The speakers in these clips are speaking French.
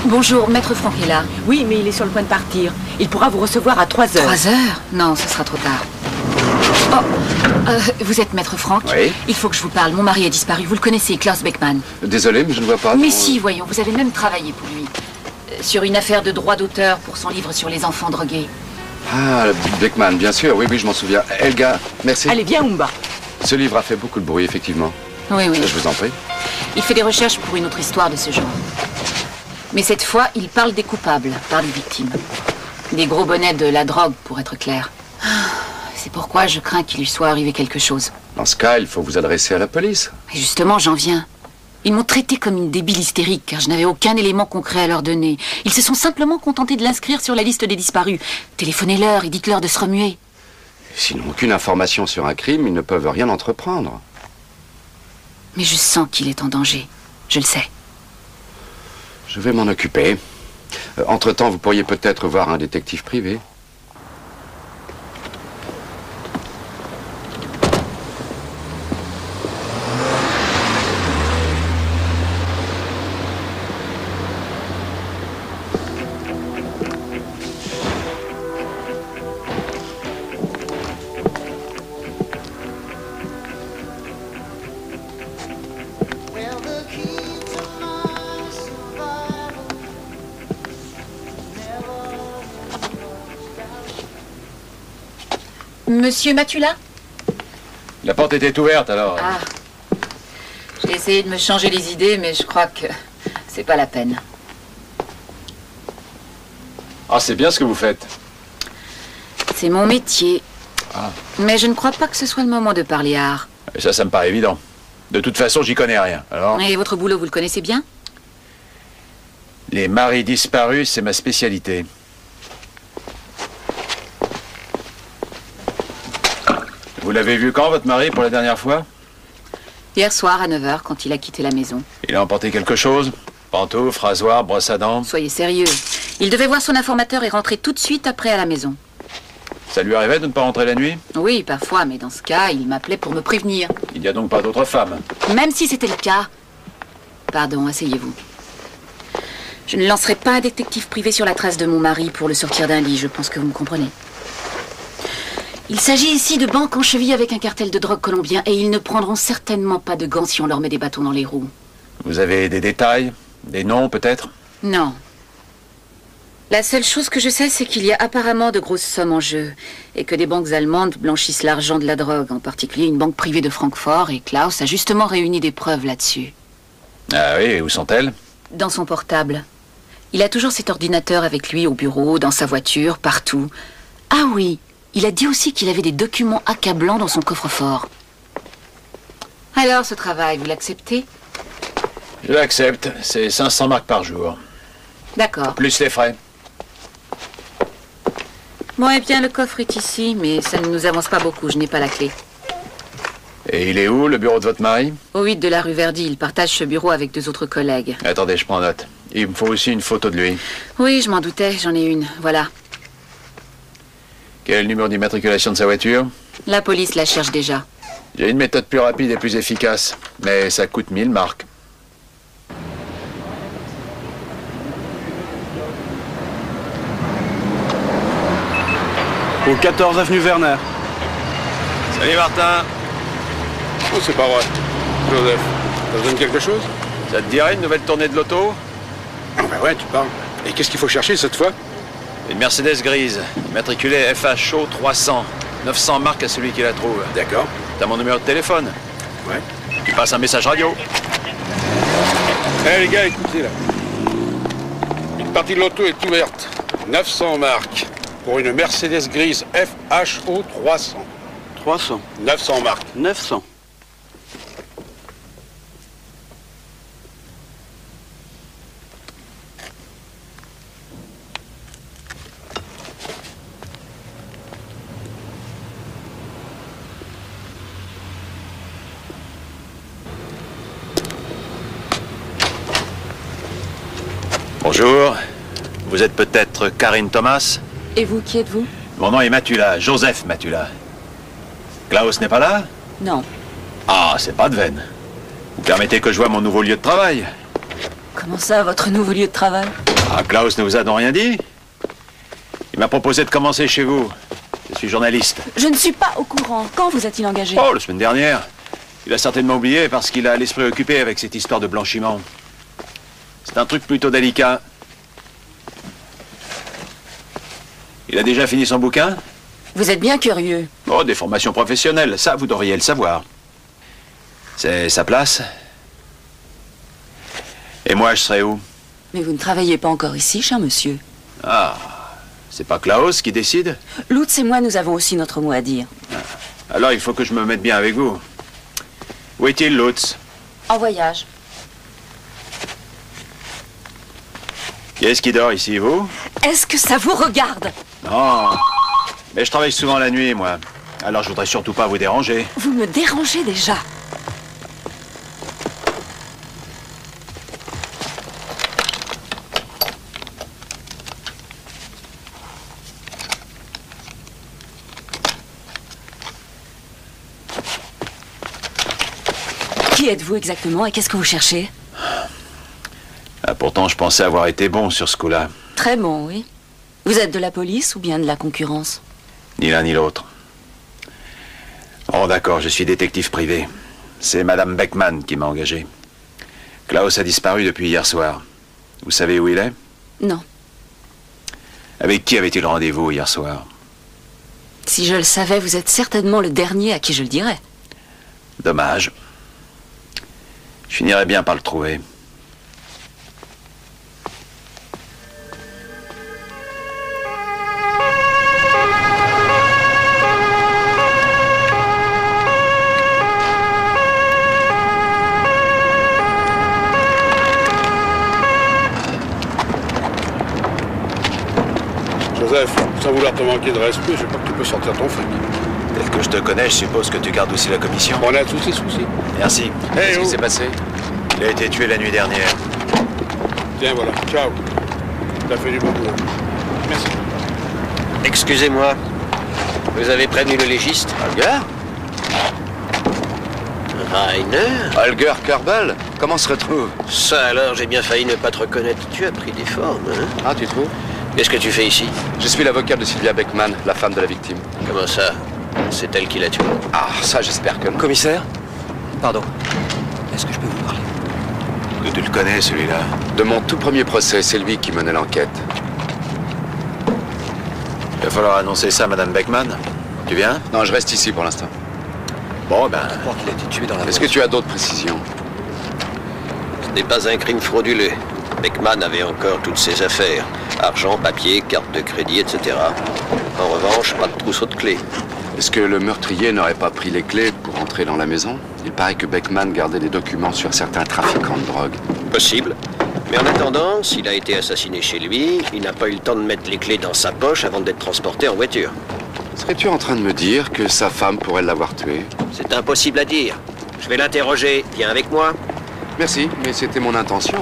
Bonjour, Maître Franck est là. Oui, mais il est sur le point de partir. Il pourra vous recevoir à 3 heures. 3 heures? Non, ce sera trop tard. Oh, vous êtes Maître Franck? Oui. Il faut que je vous parle. Mon mari a disparu. Vous le connaissez, Klaus Beckmann. Désolé, mais je ne vois pas... Mais si, voyons, vous avez même travaillé pour lui. Sur une affaire de droit d'auteur pour son livre sur les enfants drogués. Ah, Beckmann, bien sûr, oui, je m'en souviens. Helga, merci. Allez, viens, Umba. Ce livre a fait beaucoup de bruit, effectivement. Oui, oui. Je vous en prie. Il fait des recherches pour une autre histoire de ce genre. Mais cette fois, il parle des coupables, pas des victimes. Des gros bonnets de la drogue, pour être clair. C'est pourquoi je crains qu'il lui soit arrivé quelque chose. Dans ce cas, il faut vous adresser à la police. Et justement, j'en viens. Ils m'ont traité comme une débile hystérique, car je n'avais aucun élément concret à leur donner. Ils se sont simplement contentés de l'inscrire sur la liste des disparus. Téléphonez-leur et dites-leur de se remuer. S'ils n'ont aucune information sur un crime, ils ne peuvent rien entreprendre. Mais je sens qu'il est en danger. Je le sais. Je vais m'en occuper. Entre-temps, vous pourriez peut-être voir un détective privé. Monsieur Matula? La porte était ouverte, alors. Ah. J'ai essayé de me changer les idées, mais je crois que c'est pas la peine. Ah, c'est bien ce que vous faites. C'est mon métier. Ah. Mais je ne crois pas que ce soit le moment de parler art. Et ça me paraît évident. De toute façon, j'y connais rien. Alors, Et votre boulot, vous le connaissez bien? les maris disparus, c'est ma spécialité. Vous l'avez vu quand, votre mari, pour la dernière fois? Hier soir, à 9 h, quand il a quitté la maison. Il a emporté quelque chose? Pantoufles, rasoir, brosse à dents? Soyez sérieux. Il devait voir son informateur et rentrer tout de suite après à la maison. Ça lui arrivait de ne pas rentrer la nuit? Oui, parfois, mais dans ce cas, il m'appelait pour me prévenir. Il n'y a donc pas d'autres femmes? Même si c'était le cas. Pardon, asseyez-vous. Je ne lancerai pas un détective privé sur la trace de mon mari pour le sortir d'un lit, je pense que vous me comprenez. Il s'agit ici de banques en cheville avec un cartel de drogue colombien et ils ne prendront certainement pas de gants si on leur met des bâtons dans les roues. Vous avez des détails? Des noms, peut-être? Non. La seule chose que je sais, c'est qu'il y a apparemment de grosses sommes en jeu et que des banques allemandes blanchissent l'argent de la drogue, en particulier une banque privée de Francfort, et Klaus a justement réuni des preuves là-dessus. Ah oui, et où sont-elles? Dans son portable. Il a toujours cet ordinateur avec lui au bureau, dans sa voiture, partout. Ah oui, il a dit aussi qu'il avait des documents accablants dans son coffre-fort. Alors, ce travail, vous l'acceptez? Je l'accepte. C'est 500 marks par jour. D'accord. Plus les frais. Bon, eh bien, le coffre est ici, mais ça ne nous avance pas beaucoup, je n'ai pas la clé. Et il est où, le bureau de votre mari? Au 8 de la rue Verdi, il partage ce bureau avec 2 autres collègues. Attendez, je prends note. Il me faut aussi une photo de lui. Oui, je m'en doutais, j'en ai une, voilà. Quel est le numéro d'immatriculation de sa voiture? La police la cherche déjà. J'ai une méthode plus rapide et plus efficace, mais ça coûte 1000 marks. Au 14 avenue Werner. Salut Martin. Oh, c'est pas vrai. Joseph, t'as besoin de quelque chose? Ça te dirait une nouvelle tournée de loto? Ah bah ouais, tu parles. Et qu'est-ce qu'il faut chercher cette fois? Une Mercedes grise, immatriculée FHO 300. 900 marques à celui qui la trouve. D'accord. T'as mon numéro de téléphone? Ouais. Tu passes un message radio. Eh les gars, écoutez là. Une partie de l'auto est ouverte. 900 marques. Pour une Mercedes grise FHO 300. 300. 900 marques. 900. Bonjour. Vous êtes peut-être Karine Thomas? Et vous, qui êtes-vous? Mon nom est Matula, Joseph Matula. Klaus n'est pas là? Non. Ah, c'est pas de veine. Vous permettez que je voie mon nouveau lieu de travail? Comment ça, votre nouveau lieu de travail? Ah, Klaus ne vous a donc rien dit? Il m'a proposé de commencer chez vous. Je suis journaliste. Je ne suis pas au courant. Quand vous a-t-il engagé? Oh, la semaine dernière. Il a certainement oublié parce qu'il a l'esprit occupé avec cette histoire de blanchiment. C'est un truc plutôt délicat. Il a déjà fini son bouquin? Vous êtes bien curieux. Oh, des formations professionnelles, ça, vous devriez le savoir. C'est sa place. Et moi, je serai où? Mais vous ne travaillez pas encore ici, cher monsieur. Ah, c'est pas Klaus qui décide? Lutz et moi, nous avons aussi notre mot à dire. Alors, il faut que je me mette bien avec vous. Où est-il, Lutz? En voyage. Qui est-ce qui dort ici, vous? Est-ce que ça vous regarde? Non. Mais je travaille souvent la nuit, moi. Alors, je voudrais surtout pas vous déranger. Vous me dérangez déjà. Qui êtes-vous exactement et qu'est-ce que vous cherchez? Ah, pourtant, je pensais avoir été bon sur ce coup-là. Très bon, oui. Vous êtes de la police ou bien de la concurrence? Ni l'un ni l'autre. Oh, d'accord, je suis détective privé. C'est Madame Beckman qui m'a engagé. Klaus a disparu depuis hier soir. Vous savez où il est? Non. Avec qui avait-il rendez-vous hier soir? Si je le savais, vous êtes certainement le dernier à qui je le dirais. Dommage. Je finirais bien par le trouver. Joseph, sans vouloir te manquer de respect, je crois que tu peux sortir ton fric. Tel que je te connais, je suppose que tu gardes aussi la commission. On a tous ces soucis. Merci. Qu'est-ce qui s'est passé? Il a été tué la nuit dernière. Tiens, voilà. Ciao. T'as fait du bon boulot. Merci. Excusez-moi, vous avez prévenu le légiste? Holger? Rainer? Holger Kerbel? Comment se retrouve? Ça alors, j'ai bien failli ne pas te reconnaître. Tu as pris des formes, hein? Ah, tu trouves? Qu'est-ce que tu fais ici? Je suis l'avocat de Sylvia Beckman, la femme de la victime. Comment ça? C'est elle qui l'a tué. Ah, ça, j'espère que non. Commissaire? Pardon. Est-ce que je peux vous parler? Que tu le connais, celui-là? De mon tout premier procès, c'est lui qui menait l'enquête. Il va falloir annoncer ça à Madame Beckman. Tu viens? Non, je reste ici pour l'instant. Bon, ben... Je crois qu'il a été tué dans la Est-ce que tu as d'autres précisions? Ce n'est pas un crime frauduleux. Beckman avait encore toutes ses affaires. Argent, papier, carte de crédit, etc. En revanche, pas de trousseau de clés. Est-ce que le meurtrier n'aurait pas pris les clés pour entrer dans la maison? Il paraît que Beckman gardait des documents sur certains trafiquants de drogue. Possible. Mais en attendant, s'il a été assassiné chez lui, il n'a pas eu le temps de mettre les clés dans sa poche avant d'être transporté en voiture. Serais-tu en train de me dire que sa femme pourrait l'avoir tué? C'est impossible à dire. Je vais l'interroger. Viens avec moi. Merci, mais c'était mon intention.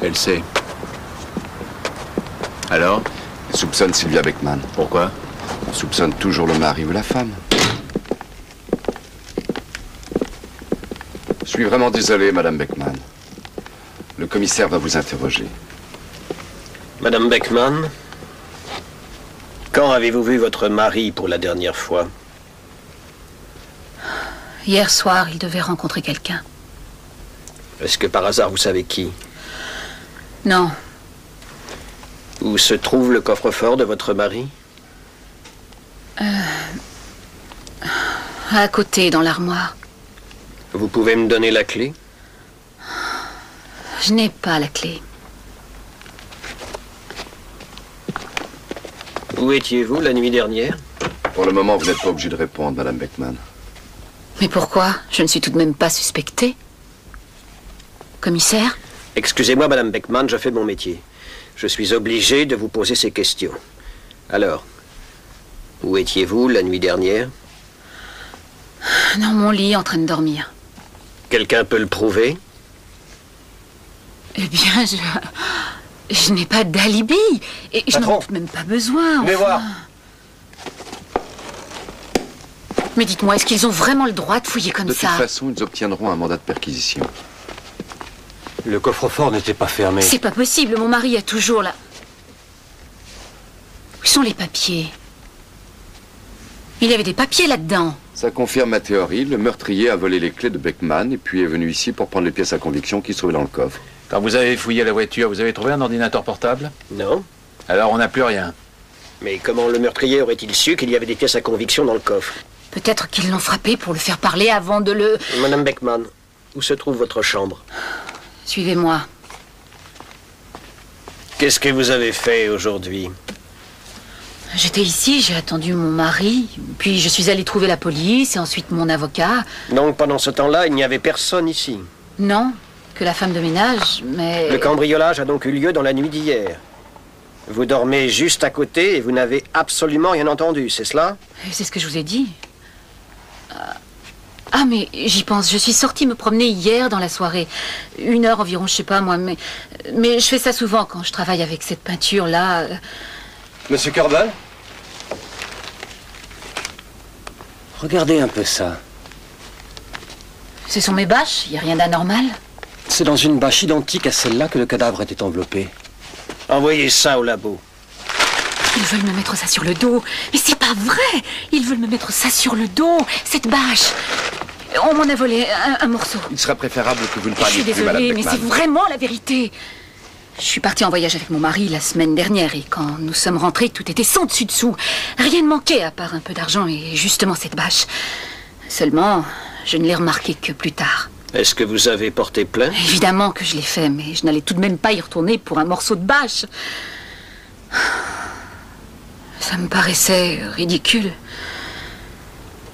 Elle sait. Alors? Il soupçonne Sylvia Beckman. Pourquoi? On soupçonne toujours le mari ou la femme. Je suis vraiment désolé, Madame Beckman. Le commissaire va vous interroger. Madame Beckman, quand avez-vous vu votre mari pour la dernière fois? Hier soir, il devait rencontrer quelqu'un. Est-ce que par hasard vous savez qui? Non, Où se trouve le coffre-fort de votre mari? à côté, dans l'armoire. Vous pouvez me donner la clé? Je n'ai pas la clé. Où étiez-vous la nuit dernière? Pour le moment, vous n'êtes pas obligé de répondre, Madame Beckman. Mais pourquoi? Je ne suis tout de même pas suspectée. Commissaire? Excusez-moi, Madame Beckman, je fais mon métier. Je suis obligé de vous poser ces questions. Alors, où étiez-vous la nuit dernière? Dans mon lit, en train de dormir. Quelqu'un peut le prouver? Eh bien, je n'ai pas d'alibi. Et je n'en ai même pas besoin. Venez voir. Mais dites-moi, est-ce qu'ils ont vraiment le droit de fouiller comme ça? De toute façon, ils obtiendront un mandat de perquisition. Le coffre-fort n'était pas fermé. C'est pas possible, mon mari a toujours là. Où sont les papiers? Il y avait des papiers là-dedans. Ça confirme ma théorie. Le meurtrier a volé les clés de Beckman et puis est venu ici pour prendre les pièces à conviction qui se trouvaient dans le coffre. Quand vous avez fouillé la voiture, vous avez trouvé un ordinateur portable? Non. Alors on n'a plus rien. Mais comment le meurtrier aurait-il su qu'il y avait des pièces à conviction dans le coffre? Peut-être qu'ils l'ont frappé pour le faire parler avant de le... Madame Beckman, où se trouve votre chambre? Suivez-moi. Qu'est-ce que vous avez fait aujourd'hui? J'étais ici, j'ai attendu mon mari, puis je suis allée trouver la police et ensuite mon avocat. Donc pendant ce temps-là, il n'y avait personne ici? Non, que la femme de ménage, mais... Le cambriolage a donc eu lieu dans la nuit d'hier. Vous dormez juste à côté et vous n'avez absolument rien entendu, c'est cela? C'est ce que je vous ai dit. Ah, mais j'y pense, je suis sortie me promener hier dans la soirée. 1 heure environ, je sais pas moi, mais je fais ça souvent quand je travaille avec cette peinture-là. Monsieur Corbel? Regardez un peu ça. Ce sont mes bâches, il n'y a rien d'anormal. C'est dans une bâche identique à celle-là que le cadavre était enveloppé. Envoyez ça au labo. Ils veulent me mettre ça sur le dos. Mais c'est pas vrai! Ils veulent me mettre ça sur le dos, cette bâche. On m'en a volé un morceau. Il serait préférable que vous ne Je parliez suis plus, Madame désolée, mais Beckman. c'est vraiment la vérité. Je suis partie en voyage avec mon mari la semaine dernière et quand nous sommes rentrés, tout était sans dessus-dessous. Rien ne manquait à part un peu d'argent et justement cette bâche. Seulement, je ne l'ai remarqué que plus tard. Est-ce que vous avez porté plainte? Évidemment que je l'ai fait, mais je n'allais tout de même pas y retourner pour un morceau de bâche. Ça me paraissait ridicule.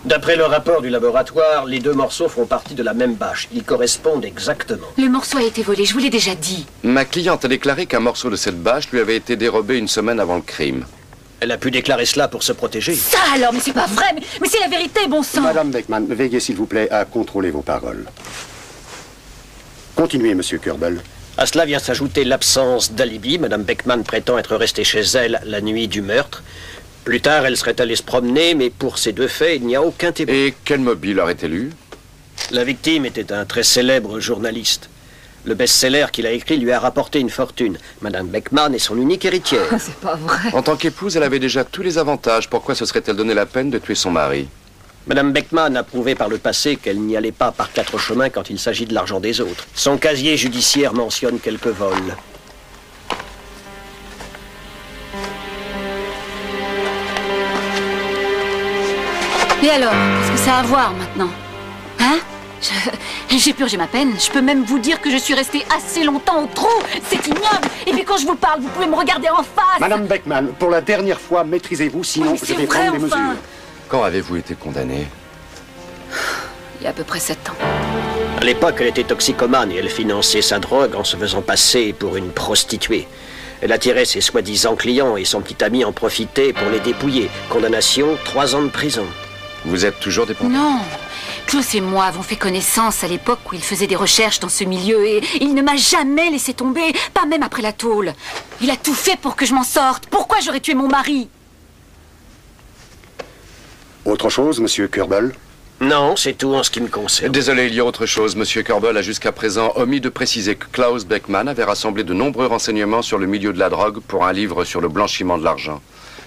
D'après le rapport du laboratoire, les 2 morceaux font partie de la même bâche. Ils correspondent exactement. Le morceau a été volé, je vous l'ai déjà dit. Ma cliente a déclaré qu'un morceau de cette bâche lui avait été dérobé 1 semaine avant le crime. Elle a pu déclarer cela pour se protéger. Ça alors, mais c'est pas vrai, mais c'est la vérité, bon sang. Madame Beckman, veillez s'il vous plaît à contrôler vos paroles. Continuez, monsieur Corbel. À cela vient s'ajouter l'absence d'alibi. Madame Beckman prétend être restée chez elle la nuit du meurtre. Plus tard, elle serait allée se promener, mais pour ces 2 faits, il n'y a aucun témoin. Et quel mobile aurait-elle eu? La victime était un très célèbre journaliste. Le best-seller qu'il a écrit lui a rapporté une fortune. Madame Beckman est son unique héritière. C'est pas vrai. En tant qu'épouse, elle avait déjà tous les avantages. Pourquoi se serait-elle donné la peine de tuer son mari? Madame Beckman a prouvé par le passé qu'elle n'y allait pas par 4 chemins quand il s'agit de l'argent des autres. Son casier judiciaire mentionne quelques vols. Et alors, qu'est-ce que ça a à voir maintenant? Hein? J'ai purgé ma peine. Je peux même vous dire que je suis restée assez longtemps au trou. C'est ignoble. Et puis quand je vous parle, vous pouvez me regarder en face. Madame Beckman, pour la dernière fois, maîtrisez-vous, sinon Oui, je c'est vais vrai, prendre des enfin. mesures. Quand avez-vous été condamné? Il y a à peu près 7 ans. À l'époque, elle était toxicomane et elle finançait sa drogue en se faisant passer pour une prostituée. Elle attirait ses soi-disant clients et son petit ami en profitait pour les dépouiller. Condamnation, 3 ans de prison. Vous êtes toujours dépendant? Non. Klaus et moi avons fait connaissance à l'époque où il faisait des recherches dans ce milieu et il ne m'a jamais laissé tomber, pas même après la tôle. Il a tout fait pour que je m'en sorte. Pourquoi j'aurais tué mon mari? Autre chose, monsieur Corbel? Non, c'est tout en ce qui me concerne. Désolé, il y a autre chose. Monsieur Corbel a jusqu'à présent omis de préciser que Klaus Beckman avait rassemblé de nombreux renseignements sur le milieu de la drogue pour un livre sur le blanchiment de l'argent.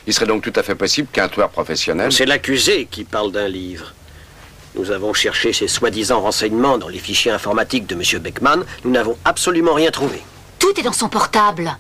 Il serait donc tout à fait possible qu'un tueur professionnel... C'est l'accusé qui parle d'un livre. Nous avons cherché ces soi-disant renseignements dans les fichiers informatiques de M. Beckman. Nous n'avons absolument rien trouvé. Tout est dans son portable.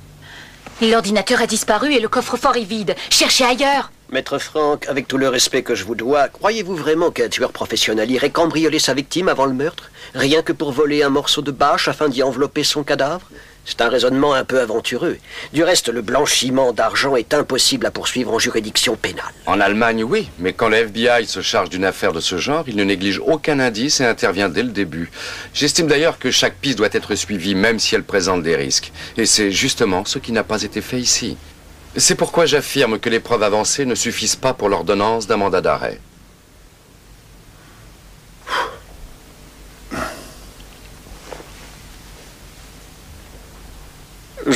L'ordinateur a disparu et le coffre-fort est vide. Cherchez ailleurs. Maître Franck, avec tout le respect que je vous dois, croyez-vous vraiment qu'un tueur professionnel irait cambrioler sa victime avant le meurtre? Rien que pour voler un morceau de bâche afin d'y envelopper son cadavre? C'est un raisonnement un peu aventureux. Du reste, le blanchiment d'argent est impossible à poursuivre en juridiction pénale. En Allemagne, oui, mais quand le FBI se charge d'une affaire de ce genre, il ne néglige aucun indice et intervient dès le début. J'estime d'ailleurs que chaque piste doit être suivie, même si elle présente des risques. Et c'est justement ce qui n'a pas été fait ici. C'est pourquoi j'affirme que les preuves avancées ne suffisent pas pour l'ordonnance d'un mandat d'arrêt.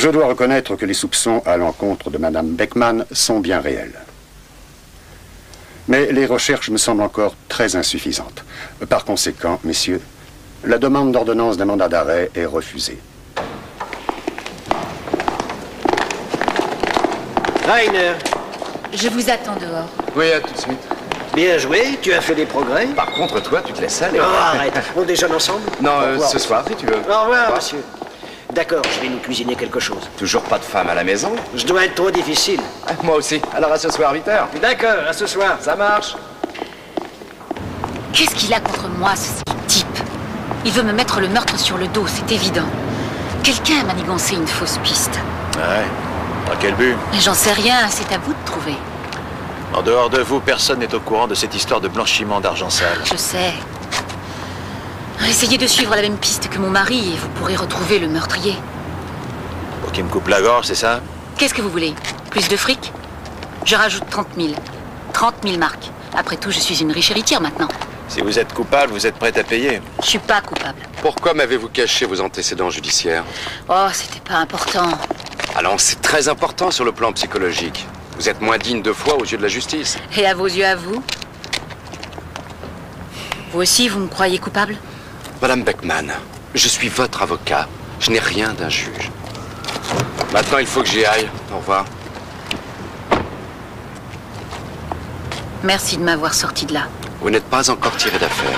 Je dois reconnaître que les soupçons à l'encontre de Madame Beckman sont bien réels. Mais les recherches me semblent encore très insuffisantes. Par conséquent, messieurs, la demande d'ordonnance d'un mandat d'arrêt est refusée. Rainer, Je vous attends dehors. Oui, à tout de suite. bien joué, tu as fait des progrès. Par contre, toi, tu te laisses aller. Oh, arrête, on déjeune ensemble? Non, Au revoir, ce monsieur. soir, si tu veux. Au revoir, monsieur. D'accord, je vais nous cuisiner quelque chose. Toujours pas de femme à la maison? Je dois être trop difficile. Moi aussi. Alors à ce soir, 8h. D'accord, à ce soir. Ça marche. Qu'est-ce qu'il a contre moi, ce type? Il veut me mettre le meurtre sur le dos, c'est évident. Quelqu'un a manigancé une fausse piste. Ouais. Dans quel but? Mais j'en sais rien, c'est à vous de trouver. En dehors de vous, personne n'est au courant de cette histoire de blanchiment d'argent sale. Je sais. Essayez de suivre la même piste que mon mari et vous pourrez retrouver le meurtrier. Pour qu'il me coupe la gorge, c'est ça? Qu'est-ce que vous voulez? Plus de fric? Je rajoute 30 000. 30 000 marques. Après tout, je suis une riche héritière maintenant. Si vous êtes coupable, vous êtes prête à payer. Je suis pas coupable. Pourquoi m'avez-vous caché vos antécédents judiciaires? Oh, c'était pas important. Alors, c'est très important sur le plan psychologique. Vous êtes moins digne de foi aux yeux de la justice. Et à vos yeux, à vous? Vous aussi, vous me croyez coupable? Madame Beckman, je suis votre avocat. Je n'ai rien d'un juge. Maintenant, il faut que j'y aille. Au revoir. Merci de m'avoir sorti de là. Vous n'êtes pas encore tiré d'affaire.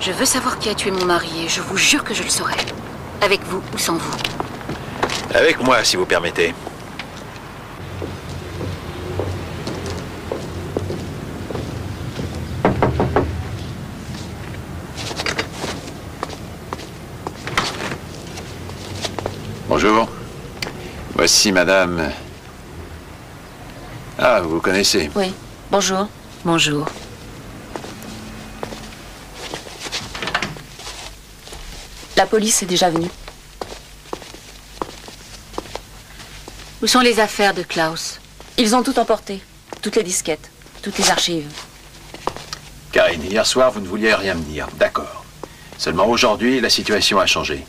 Je veux savoir qui a tué mon mari et je vous jure que je le saurai. Avec vous ou sans vous. Avec moi, si vous permettez. Bonjour. Voici madame... Ah, vous connaissez. Oui. Bonjour. Bonjour. La police est déjà venue. Où sont les affaires de Klaus? Ils ont tout emporté. Toutes les disquettes, toutes les archives. Karine, hier soir, vous ne vouliez rien me dire. D'accord. Seulement aujourd'hui, la situation a changé.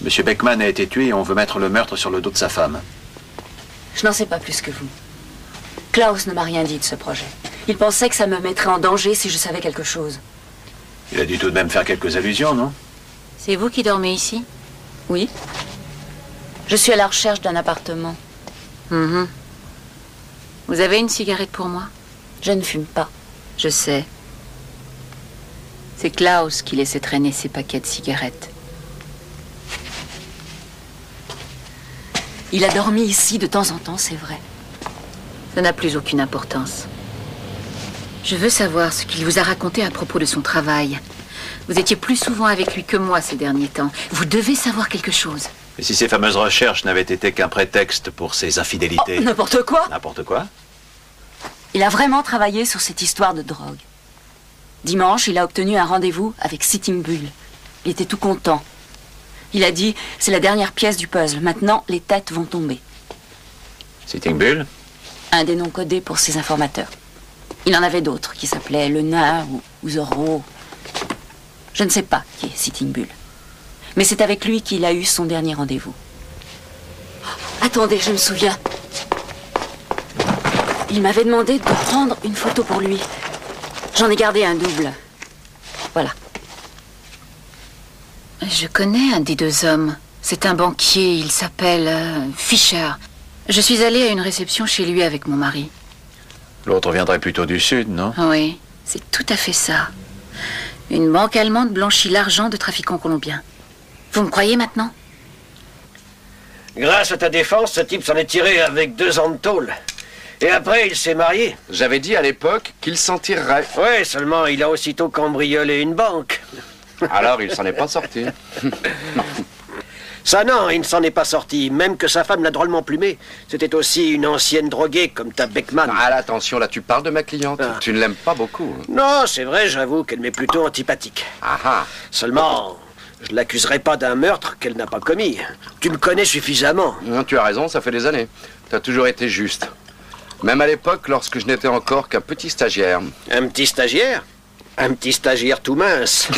Monsieur Beckman a été tué et on veut mettre le meurtre sur le dos de sa femme. Je n'en sais pas plus que vous. Klaus ne m'a rien dit de ce projet. Il pensait que ça me mettrait en danger si je savais quelque chose. Il a dû tout de même faire quelques allusions, non? C'est vous qui dormez ici? Oui. Je suis à la recherche d'un appartement. Mhm. Vous avez une cigarette pour moi? Je ne fume pas. Je sais. C'est Klaus qui laissait traîner ses paquets de cigarettes. Il a dormi ici de temps en temps, c'est vrai. Ça n'a plus aucune importance. Je veux savoir ce qu'il vous a raconté à propos de son travail. Vous étiez plus souvent avec lui que moi ces derniers temps. Vous devez savoir quelque chose. Et si ces fameuses recherches n'avaient été qu'un prétexte pour ses infidélités? Oh, n'importe quoi! N'importe quoi? Il a vraiment travaillé sur cette histoire de drogue. Dimanche, il a obtenu un rendez-vous avec Sitting Bull. Il était tout content. Il a dit, c'est la dernière pièce du puzzle. Maintenant, les têtes vont tomber. Sitting Bull? Un des noms codés pour ses informateurs. Il en avait d'autres qui s'appelaient Le Nain ou Zorro. Je ne sais pas qui est Sitting Bull. Mais c'est avec lui qu'il a eu son dernier rendez-vous. Attendez, je me souviens. Il m'avait demandé de prendre une photo pour lui. J'en ai gardé un double. Voilà. Je connais un des deux hommes. C'est un banquier, il s'appelle Fischer. Je suis allée à une réception chez lui avec mon mari. L'autre viendrait plutôt du sud, non? Oui, c'est tout à fait ça. Une banque allemande blanchit l'argent de trafiquants colombiens. Vous me croyez maintenant? Grâce à ta défense, ce type s'en est tiré avec 2 ans de tôle. Et après, il s'est marié. J'avais dit à l'époque qu'il s'en tirerait. Ouais, seulement il a aussitôt cambriolé une banque. Alors, il s'en est pas sorti. Ça non, il ne s'en est pas sorti, même que sa femme l'a drôlement plumé. C'était aussi une ancienne droguée comme ta Beckman. Ah, attention, là, tu parles de ma cliente. Ah. Tu ne l'aimes pas beaucoup. Non, c'est vrai, j'avoue qu'elle m'est plutôt antipathique. Ah ah. Seulement, je l'accuserai pas d'un meurtre qu'elle n'a pas commis. Tu me connais suffisamment. Non, tu as raison, ça fait des années. Tu as toujours été juste. Même à l'époque, lorsque je n'étais encore qu'un petit stagiaire. Un petit stagiaire? Un petit stagiaire tout mince.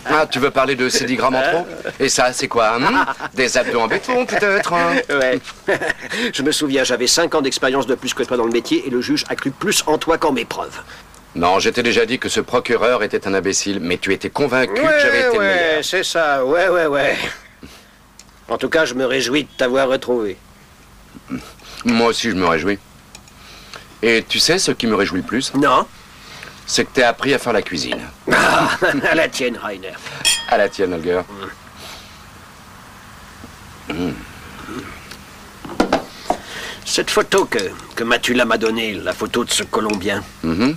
Ah, tu veux parler de 10 grammes en trop? Et ça, c'est quoi, hein? Des abdos en béton, peut-être, hein? Ouais. Je me souviens, j'avais 5 ans d'expérience de plus que toi dans le métier et le juge a cru plus en toi qu'en mes preuves. Non, je t'ai déjà dit que ce procureur était un imbécile, mais tu étais convaincu que j'avais été le meilleur. Ouais, c'est ça, ouais. En tout cas, je me réjouis de t'avoir retrouvé. Moi aussi, je me réjouis. Et tu sais ce qui me réjouit le plus? Non. C'est que t'aies appris à faire la cuisine. Ah, à la tienne, Rainer. À la tienne, Holger. Cette photo que Matula m'a donnée, la photo de ce Colombien, je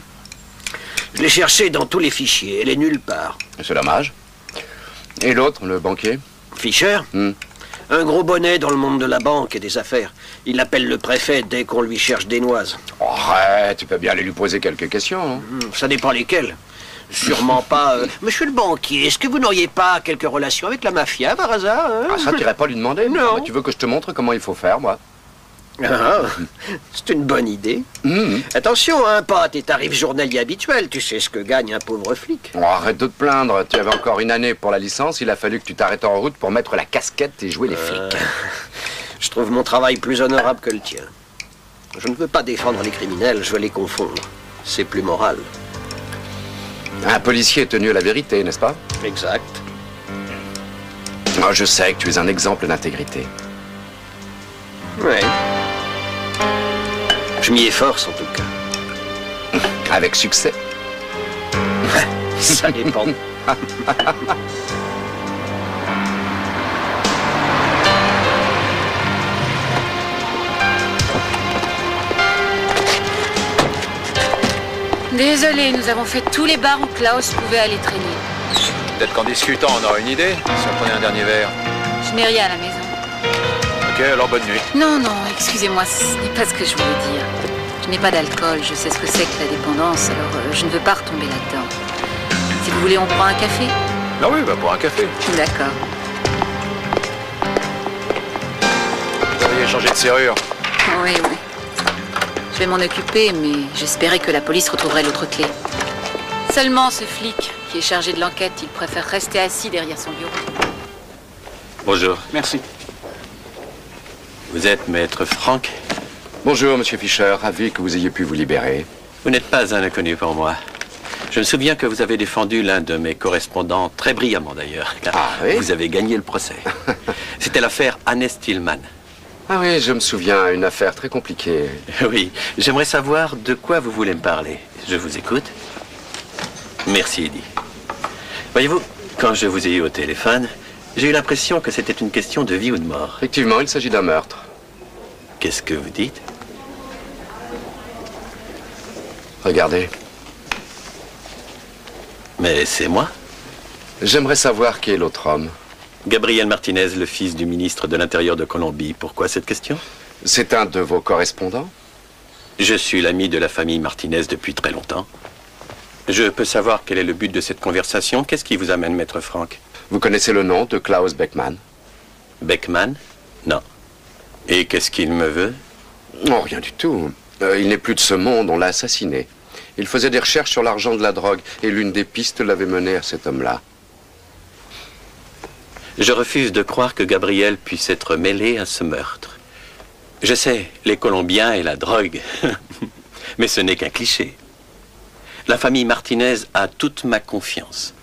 l'ai cherchée dans tous les fichiers, elle est nulle part. C'est dommage. Et l'autre, le banquier? Fischer? Un gros bonnet dans le monde de la banque et des affaires. Il appelle le préfet dès qu'on lui cherche des noises. Arrête, tu peux bien aller lui poser quelques questions. Hein. Ça dépend lesquelles. Sûrement pas... Monsieur le banquier, est-ce que vous n'auriez pas quelques relations avec la mafia, par hasard, hein? Ah, ça, t'irais pas lui demander? Non. Mais tu veux que je te montre comment il faut faire, moi? Ah, c'est une bonne idée. Attention, hein, pas à tes tarifs journaliers habituels. Tu sais ce que gagne un pauvre flic. Oh, arrête de te plaindre. Tu avais encore une année pour la licence. Il a fallu que tu t'arrêtes en route pour mettre la casquette et jouer les flics. Je trouve mon travail plus honorable que le tien. Je ne veux pas défendre les criminels, je veux les confondre. C'est plus moral. Un policier est tenu à la vérité, n'est-ce pas? Exact. Moi, je sais que tu es un exemple d'intégrité. Ouais. Je m'y efforce, en tout cas. Avec succès? Ça dépend. Désolé, nous avons fait tous les bars où Klaus pouvait aller traîner. Peut-être qu'en discutant, on aura une idée, si on prenait un dernier verre. Je n'ai rien à la maison. Ok, alors bonne nuit. Non, excusez-moi, ce n'est pas ce que je voulais dire. Je n'ai pas d'alcool, je sais ce que c'est que la dépendance, alors je ne veux pas retomber là-dedans. Si vous voulez, on prend un café? Ah oui, bah pour un café. D'accord. Vous devriez changer de serrure. Oui. Je vais m'en occuper, mais j'espérais que la police retrouverait l'autre clé. Seulement ce flic, qui est chargé de l'enquête, il préfère rester assis derrière son bureau. Bonjour. Merci. Vous êtes maître Franck? Bonjour, monsieur Fischer. Ravi que vous ayez pu vous libérer. Vous n'êtes pas un inconnu pour moi. Je me souviens que vous avez défendu l'un de mes correspondants, très brillamment d'ailleurs, car oui? vous avez gagné le procès. C'était l'affaire Anne Stillman. Ah oui, je me souviens, une affaire très compliquée. Oui, j'aimerais savoir de quoi vous voulez me parler. Je vous écoute. Merci, Eddie. Voyez-vous, quand je vous ai eu au téléphone, j'ai eu l'impression que c'était une question de vie ou de mort. Effectivement, il s'agit d'un meurtre. Qu'est-ce que vous dites? Regardez. Mais c'est moi? J'aimerais savoir qui est l'autre homme. Gabriel Martinez, le fils du ministre de l'Intérieur de Colombie. Pourquoi cette question? C'est un de vos correspondants? Je suis l'ami de la famille Martinez depuis très longtemps. Je peux savoir quel est le but de cette conversation? Qu'est-ce qui vous amène, maître Franck? Vous connaissez le nom de Klaus Beckman? Beckman? Non. Et qu'est-ce qu'il me veut? Non, rien du tout. Il n'est plus de ce monde, on l'a assassiné. Il faisait des recherches sur l'argent de la drogue, et l'une des pistes l'avait mené à cet homme-là. Je refuse de croire que Gabriel puisse être mêlé à ce meurtre. Je sais, les Colombiens et la drogue. Mais ce n'est qu'un cliché. La famille Martinez a toute ma confiance.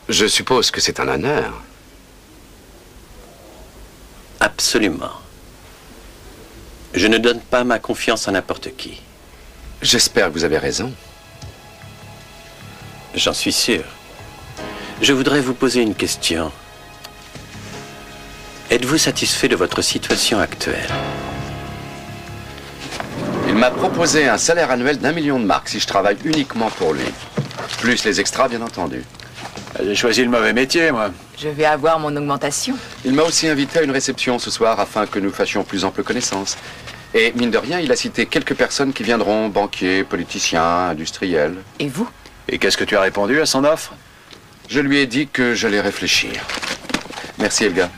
Je suppose que c'est un honneur. Absolument. Je ne donne pas ma confiance à n'importe qui. J'espère que vous avez raison. J'en suis sûr. Je voudrais vous poser une question. Êtes-vous satisfait de votre situation actuelle? Il m'a proposé un salaire annuel d'1 million de marks si je travaille uniquement pour lui. Plus les extras, bien entendu. J'ai choisi le mauvais métier, moi. Je vais avoir mon augmentation. Il m'a aussi invité à une réception ce soir afin que nous fassions plus ample connaissance. Et mine de rien, il a cité quelques personnes qui viendront, banquiers, politiciens, industriels. Et vous? Et qu'est-ce que tu as répondu à son offre? Je lui ai dit que j'allais réfléchir. Merci, Helga.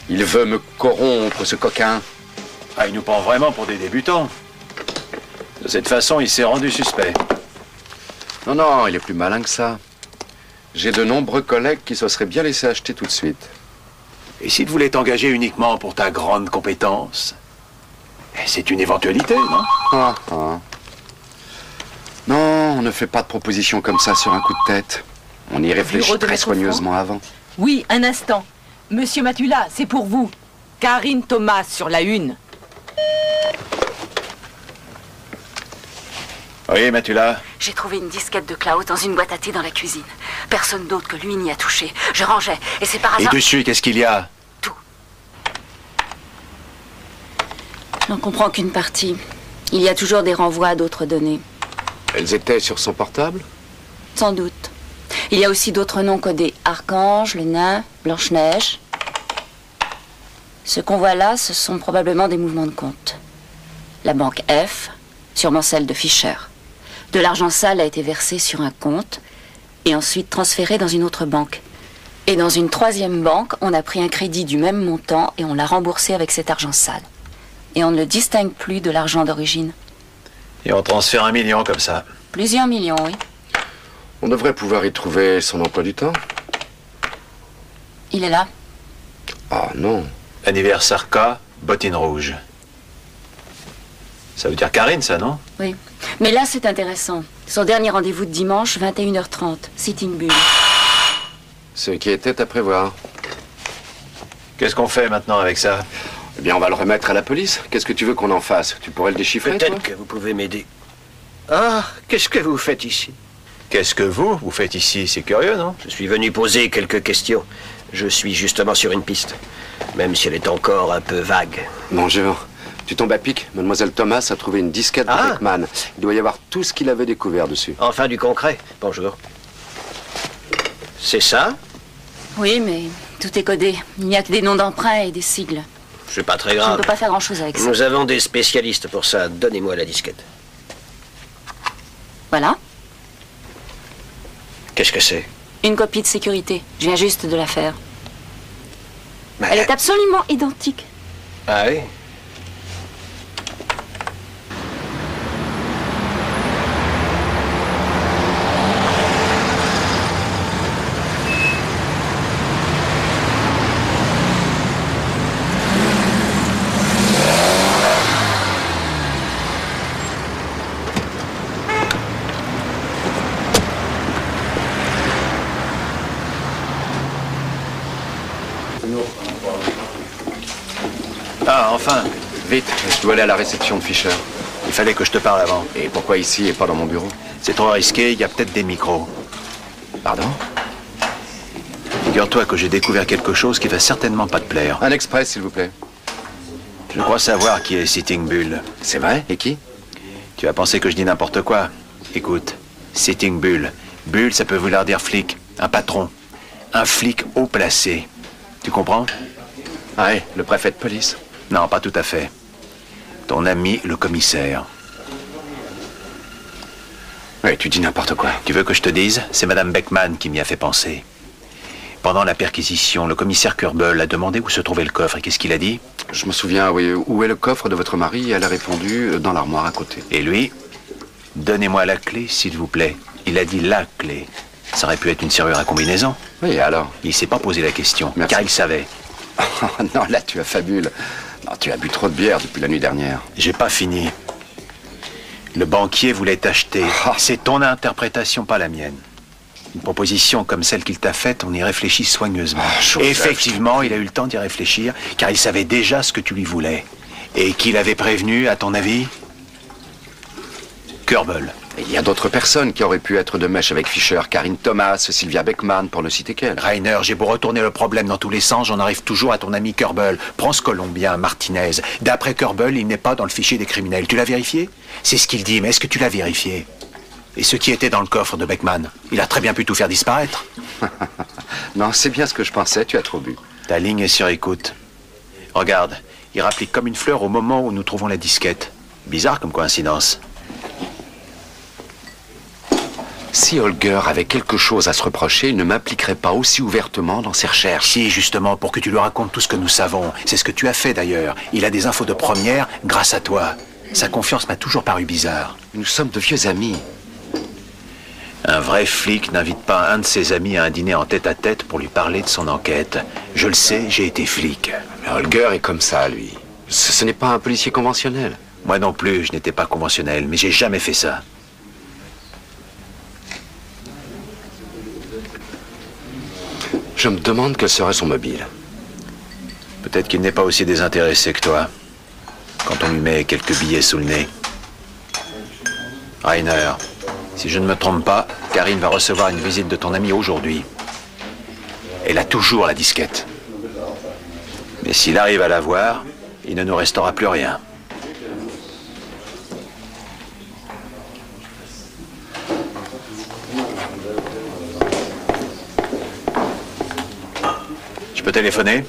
Il veut me corrompre, ce coquin. Ah, il nous prend vraiment pour des débutants. De cette façon, il s'est rendu suspect. Non, non, il est plus malin que ça. J'ai de nombreux collègues qui se seraient bien laissés acheter tout de suite. Et s'il voulait t'engager uniquement pour ta grande compétence? C'est une éventualité, non? Non, on ne fait pas de propositions comme ça sur un coup de tête. On y réfléchit très soigneusement avant. Oui, un instant. Monsieur Matula, c'est pour vous. Karine Thomas sur la une. Oui, Matula. J'ai trouvé une disquette de Klaus dans une boîte à thé dans la cuisine. Personne d'autre que lui n'y a touché. Je rangeais, et c'est par hasard... Et dessus, qu'est-ce qu'il y a? Je n'en comprends qu'une partie. Il y a toujours des renvois à d'autres données. Elles étaient sur son portable? Sans doute. Il y a aussi d'autres noms codés. Archange, le nain, Blanche-Neige. Ce qu'on voit là, ce sont probablement des mouvements de compte. La banque F, sûrement celle de Fischer. De l'argent sale a été versé sur un compte et ensuite transféré dans une autre banque. Et dans une troisième banque, on a pris un crédit du même montant et on l'a remboursé avec cet argent sale. Et on ne le distingue plus de l'argent d'origine. Et on transfère 1 million comme ça. Plusieurs millions, oui. On devrait pouvoir y trouver son emploi du temps. Il est là. Ah non. Anniversaire K, bottine rouge. Ça veut dire Karine, ça, non? Oui. Mais là, c'est intéressant. Son dernier rendez-vous de dimanche, 21h30, Sitting Bull. Ce qui était à prévoir. Qu'est-ce qu'on fait maintenant avec ça? Eh bien, on va le remettre à la police. Qu'est-ce que tu veux qu'on en fasse? Tu pourrais le déchiffrer, toi? Peut-être que vous pouvez m'aider. Ah, qu'est-ce que vous faites ici? Qu'est-ce que vous faites ici? C'est curieux, non? Je suis venu poser quelques questions. Je suis justement sur une piste, même si elle est encore un peu vague. Bonjour. Tu tombes à pic. Mademoiselle Thomas a trouvé une disquette de Beckman. Il doit y avoir tout ce qu'il avait découvert dessus. Enfin, du concret. Bonjour. C'est ça? Oui, mais tout est codé. Il n'y a que des noms d'emprunt et des sigles. C'est pas très Je grave. ne peux pas faire grand-chose avec ça. Nous avons des spécialistes pour ça. Donnez-moi la disquette. Voilà. Qu'est-ce que c'est? Une copie de sécurité. Je viens juste de la faire. Elle est absolument identique. Ah oui? Ah, enfin. Vite, je dois aller à la réception de Fischer. Il fallait que je te parle avant. Et pourquoi ici et pas dans mon bureau? C'est trop risqué, il y a peut-être des micros. Pardon? Figure-toi que j'ai découvert quelque chose qui va certainement pas te plaire. Un express, s'il vous plaît. Je crois savoir qui est Sitting Bull. C'est vrai? Et qui? Tu as pensé que je dis n'importe quoi? Écoute, Sitting Bull. Bull, ça peut vouloir dire flic, un patron. Un flic haut placé. Tu comprends? Ah oui, le préfet de police. Non, pas tout à fait. Ton ami, le commissaire. Oui, tu dis n'importe quoi. Tu veux que je te dise? C'est Madame Beckman qui m'y a fait penser. Pendant la perquisition, le commissaire Kerbel a demandé où se trouvait le coffre. Et qu'est-ce qu'il a dit? Je me souviens, oui. Où est le coffre de votre mari? Elle a répondu, dans l'armoire à côté. Et lui? Donnez-moi la clé, s'il vous plaît. Il a dit la clé. Ça aurait pu être une serrure à combinaison. Oui, alors? Il s'est pas posé la question, Merci. car il savait. Non, là, tu affabules. Non, tu as bu trop de bière depuis la nuit dernière. J'ai pas fini. Le banquier voulait t'acheter. C'est ton interprétation, pas la mienne. Une proposition comme celle qu'il t'a faite, on y réfléchit soigneusement. Et effectivement, il a eu le temps d'y réfléchir, car il savait déjà ce que tu lui voulais. Et qui l'avait prévenu, à ton avis? Kerbel. Il y a d'autres personnes qui auraient pu être de mèche avec Fischer. Karine Thomas, Sylvia Beckman, pour ne citer qu'elle. Rainer, j'ai beau retourner le problème dans tous les sens, j'en arrive toujours à ton ami Kerbel. Prends ce Colombien, Martinez. D'après Kerbel, il n'est pas dans le fichier des criminels. Tu l'as vérifié? C'est ce qu'il dit, mais est-ce que tu l'as vérifié? Et ce qui était dans le coffre de Beckman, il a très bien pu tout faire disparaître. Non, c'est bien ce que je pensais, tu as trop bu. Ta ligne est sur écoute. Regarde, il rapplique comme une fleur au moment où nous trouvons la disquette. Bizarre comme coïncidence. Si Holger avait quelque chose à se reprocher, il ne m'impliquerait pas aussi ouvertement dans ses recherches. Si, justement, pour que tu lui racontes tout ce que nous savons. C'est ce que tu as fait, d'ailleurs. Il a des infos de première grâce à toi. Sa confiance m'a toujours paru bizarre. Nous sommes de vieux amis. Un vrai flic n'invite pas un de ses amis à un dîner en tête-à-tête pour lui parler de son enquête. Je le sais, j'ai été flic. Mais Holger est comme ça, lui. Ce n'est pas un policier conventionnel. Moi non plus, je n'étais pas conventionnel, mais j'ai jamais fait ça. Je me demande quel serait son mobile. Peut-être qu'il n'est pas aussi désintéressé que toi, quand on lui met quelques billets sous le nez. Rainer, si je ne me trompe pas, Karine va recevoir une visite de ton ami aujourd'hui. Elle a toujours la disquette. Mais s'il arrive à la voir, il ne nous restera plus rien. Je peux téléphoner ?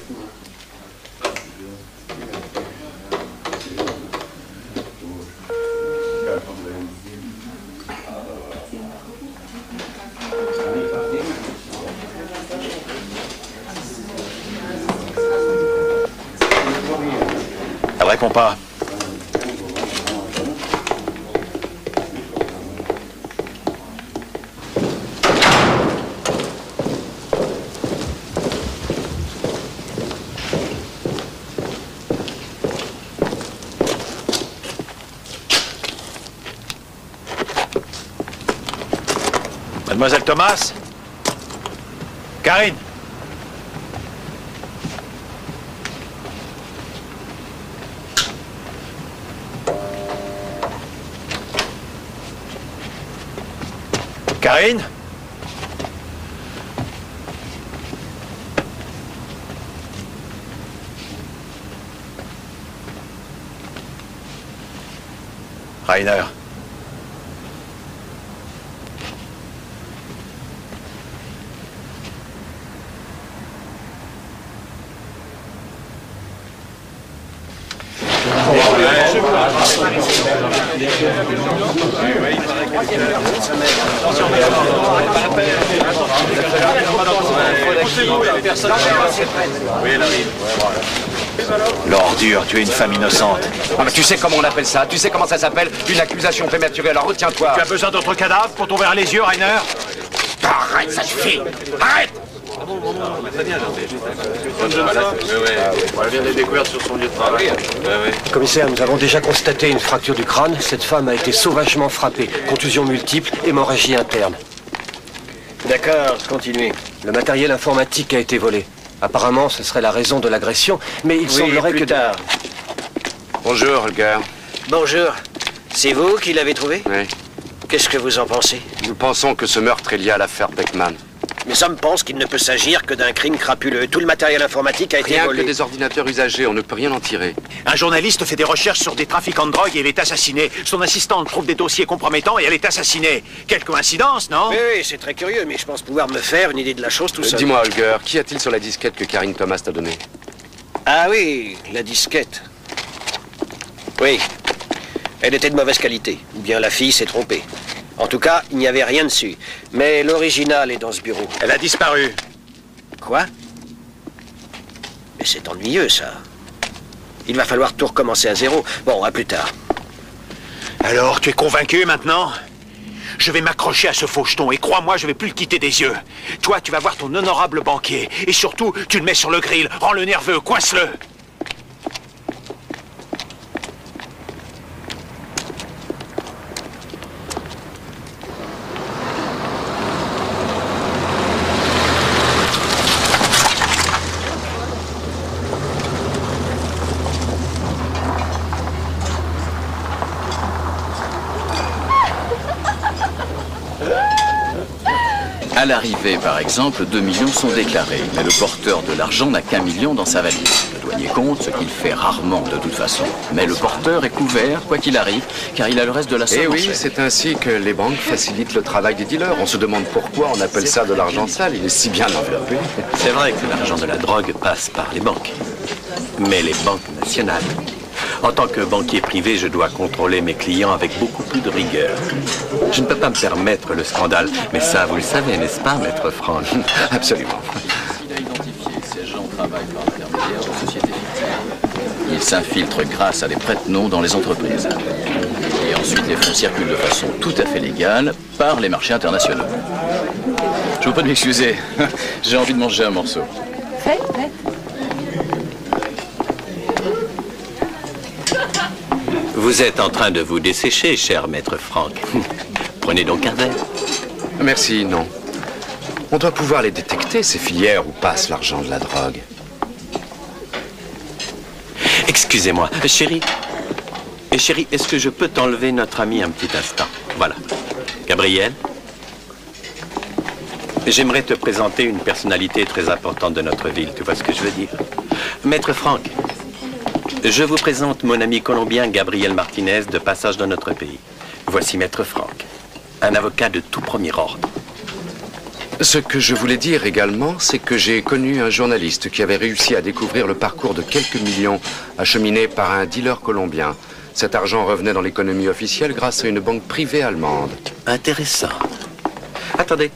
Elle répond pas. Mademoiselle Thomas ? Karine ? Karine ? Rainer. L'ordure, tu es une femme innocente. Ah, mais tu sais comment on appelle ça? Tu sais comment ça s'appelle? Une accusation prématurée, alors retiens-toi. Tu as besoin d'autres cadavres pour t'ouvrir les yeux, Rainer? Arrête, ça suffit! Arrête! Elle vient d'être découverte sur son lieu de travail. Commissaire, nous avons déjà constaté une fracture du crâne. Cette femme a été sauvagement frappée. Contusions multiples, hémorragie interne. D'accord, continuez. Le matériel informatique a été volé. Apparemment, ce serait la raison de l'agression, mais il semblerait plus que... tard. Bonjour, Holger. Bonjour. C'est vous qui l'avez trouvé? Oui. Qu'est-ce que vous en pensez? Nous pensons que ce meurtre est lié à l'affaire Beckman. Mes hommes pensent qu'il ne peut s'agir que d'un crime crapuleux. Tout le matériel informatique a été Rien volé. que des ordinateurs usagés, on ne peut rien en tirer. Un journaliste fait des recherches sur des trafiquants de drogue et il est assassiné. Son assistante trouve des dossiers compromettants et elle est assassinée. Quelle coïncidence, non? Oui, c'est très curieux, mais je pense pouvoir me faire une idée de la chose tout seul. Dis-moi, Holger, qu'y a-t-il sur la disquette que Karine Thomas t'a donnée? Ah oui, la disquette. Oui. Elle était de mauvaise qualité. Ou bien la fille s'est trompée. En tout cas, il n'y avait rien dessus. Mais l'original est dans ce bureau. Elle a disparu. Quoi? Mais c'est ennuyeux, ça. Il va falloir tout recommencer à zéro. Bon, à plus tard. Alors, tu es convaincu maintenant? Je vais m'accrocher à ce faucheton et crois-moi, je vais plus le quitter des yeux. Toi, tu vas voir ton honorable banquier. Et surtout, tu le mets sur le grill. Rends-le nerveux, coince-le. À l'arrivée, par exemple, 2 millions sont déclarés, mais le porteur de l'argent n'a qu'1 million dans sa valise. Le douanier compte, ce qu'il fait rarement de toute façon. Mais le porteur est couvert, quoi qu'il arrive, car il a le reste de la somme. Eh oui, c'est ainsi que les banques facilitent le travail des dealers. On se demande pourquoi on appelle ça de l'argent sale. Il est si bien enveloppé. C'est vrai que l'argent de la drogue passe par les banques. Mais les banques nationales... En tant que banquier privé, je dois contrôler mes clients avec beaucoup plus de rigueur. Je ne peux pas me permettre le scandale, mais ça, vous le savez, n'est-ce pas, maître Franck? Absolument. Il a identifié ces gens travaillent par l'intermédiaire de sociétés fictives. Ils s'infiltrent grâce à des prête-noms dans les entreprises. Et ensuite les fonds circulent de façon tout à fait légale par les marchés internationaux. Je vous prie de m'excuser, j'ai envie de manger un morceau. Faites. Vous êtes en train de vous dessécher, cher maître Franck. Prenez donc un verre. Merci, non. On doit pouvoir les détecter, ces filières où passe l'argent de la drogue. Excusez-moi, chérie. Chérie, est-ce que je peux t'enlever notre ami un petit instant? Voilà. Gabriel, j'aimerais te présenter une personnalité très importante de notre ville. Tu vois ce que je veux dire? Maître Franck, je vous présente mon ami colombien Gabriel Martinez de passage dans notre pays. Voici Maître Franck, un avocat de tout premier ordre. Ce que je voulais dire également, c'est que j'ai connu un journaliste qui avait réussi à découvrir le parcours de quelques millions acheminés par un dealer colombien. Cet argent revenait dans l'économie officielle grâce à une banque privée allemande. Intéressant. Attendez.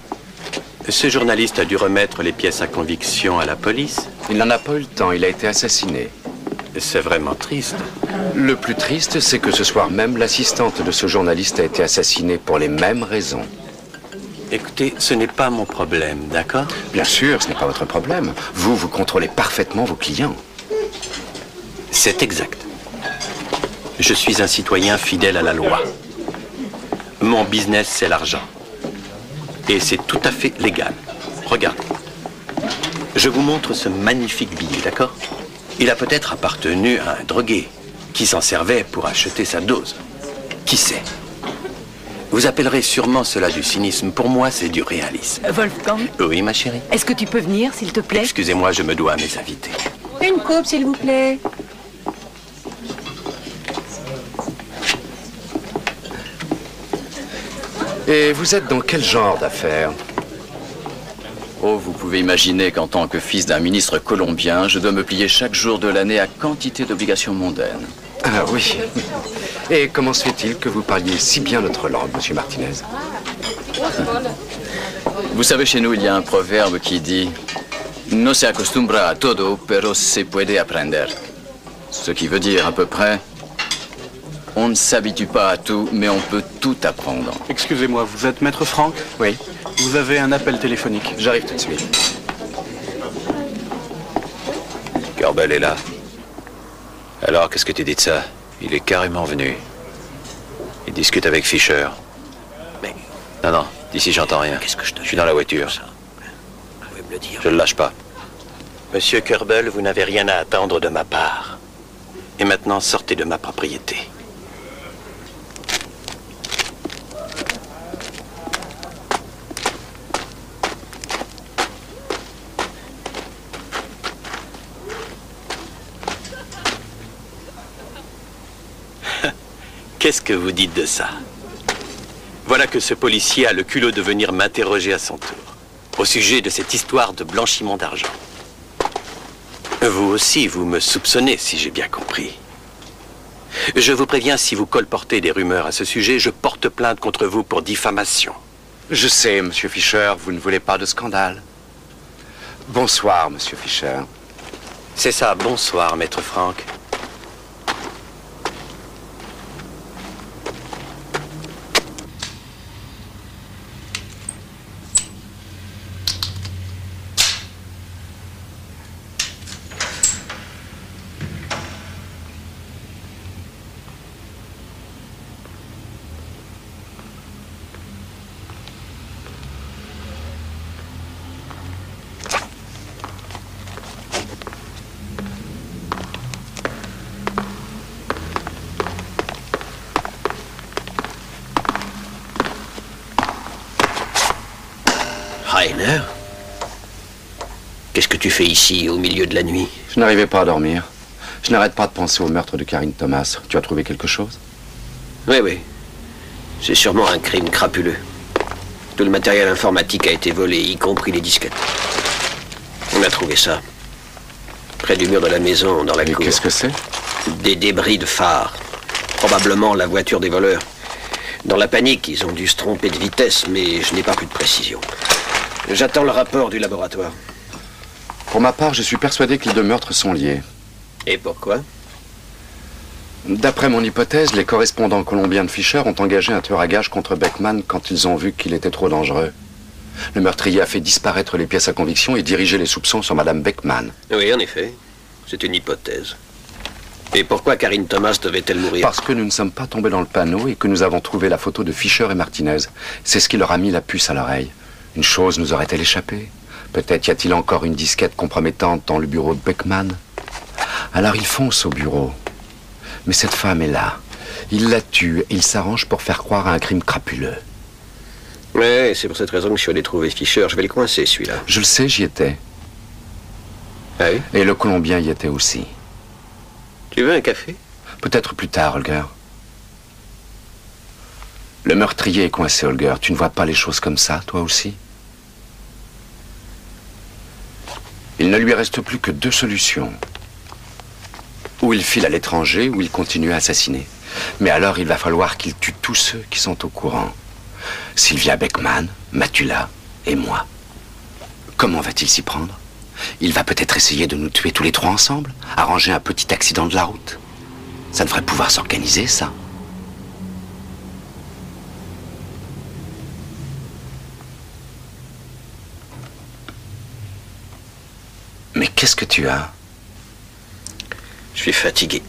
Ce journaliste a dû remettre les pièces à conviction à la police? Il n'en a pas eu le temps, il a été assassiné. C'est vraiment triste. Le plus triste, c'est que ce soir même, l'assistante de ce journaliste a été assassinée pour les mêmes raisons. Écoutez, ce n'est pas mon problème, d'accord? Bien sûr, ce n'est pas votre problème. Vous contrôlez parfaitement vos clients. C'est exact. Je suis un citoyen fidèle à la loi. Mon business, c'est l'argent. Et c'est tout à fait légal. Regarde. Je vous montre ce magnifique billet, d'accord? Il a peut-être appartenu à un drogué qui s'en servait pour acheter sa dose. Qui sait? Vous appellerez sûrement cela du cynisme. Pour moi, c'est du réalisme. Wolfgang? Oui, ma chérie? Est-ce que tu peux venir, s'il te plaît? Excusez-moi, je me dois à mes invités. Une coupe, s'il vous plaît. Et vous êtes dans quel genre d'affaires? Oh, vous pouvez imaginer qu'en tant que fils d'un ministre colombien, je dois me plier chaque jour de l'année à quantité d'obligations mondaines. Ah oui. Et comment se fait-il que vous parliez si bien notre langue, monsieur Martinez? Vous savez, chez nous, il y a un proverbe qui dit « No se acostumbra a todo, pero se puede aprender ». Ce qui veut dire à peu près « On ne s'habitue pas à tout, mais on peut tout apprendre ». Excusez-moi, vous êtes maître Franck? Oui. Vous avez un appel téléphonique. J'arrive tout de suite. Corbel est là. Alors, qu'est-ce que tu dis de ça? Il est carrément venu. Il discute avec Fischer. Mais... Non, d'ici j'entends rien. Qu'est-ce que je suis dans la voiture. Vous pouvez me le dire. Je le lâche pas. Monsieur Corbel, vous n'avez rien à attendre de ma part. Et maintenant, sortez de ma propriété. Qu'est-ce que vous dites de ça? Voilà que ce policier a le culot de venir m'interroger à son tour, au sujet de cette histoire de blanchiment d'argent. Vous aussi, vous me soupçonnez, si j'ai bien compris. Je vous préviens, si vous colportez des rumeurs à ce sujet, je porte plainte contre vous pour diffamation. Je sais, monsieur Fischer, vous ne voulez pas de scandale. Bonsoir, monsieur Fischer. C'est ça, bonsoir, maître Franck. Rainer? Qu'est-ce que tu fais ici, au milieu de la nuit? Je n'arrivais pas à dormir. Je n'arrête pas de penser au meurtre de Karine Thomas. Tu as trouvé quelque chose? Oui. C'est sûrement un crime crapuleux. Tout le matériel informatique a été volé, y compris les disquettes. On a trouvé ça. Près du mur de la maison, dans la cour. Qu'est-ce que c'est? Des débris de phare. Probablement la voiture des voleurs. Dans la panique, ils ont dû se tromper de vitesse, mais je n'ai pas plus de précision. J'attends le rapport du laboratoire. Pour ma part, je suis persuadé que les deux meurtres sont liés. Et pourquoi? D'après mon hypothèse, les correspondants colombiens de Fischer ont engagé un tueur à gages contre Beckman quand ils ont vu qu'il était trop dangereux. Le meurtrier a fait disparaître les pièces à conviction et dirigé les soupçons sur Madame Beckman. Oui, en effet. C'est une hypothèse. Et pourquoi Karine Thomas devait-elle mourir? Parce que nous ne sommes pas tombés dans le panneau et que nous avons trouvé la photo de Fischer et Martinez. C'est ce qui leur a mis la puce à l'oreille. Une chose nous aurait-elle échappé? Peut-être y a-t-il encore une disquette compromettante dans le bureau de Beckman. Alors ils foncent au bureau. Mais cette femme est là. Ils la tuent et ils s'arrangent pour faire croire à un crime crapuleux. Ouais, c'est pour cette raison que je suis allé trouver Fischer. Je vais le coincer, celui-là. Je le sais, j'y étais. Ah oui? Et le Colombien y était aussi. Tu veux un café? Peut-être plus tard, Holger. Le meurtrier est coincé, Holger. Tu ne vois pas les choses comme ça, toi aussi? Il ne lui reste plus que deux solutions. Ou il file à l'étranger, ou il continue à assassiner. Mais alors, il va falloir qu'il tue tous ceux qui sont au courant. Sylvia Beckman, Matula et moi. Comment va-t-il s'y prendre? Il va peut-être essayer de nous tuer tous les trois ensemble, arranger un petit accident de la route. Ça devrait pouvoir s'organiser, ça. Mais qu'est-ce que tu as? Je suis fatigué.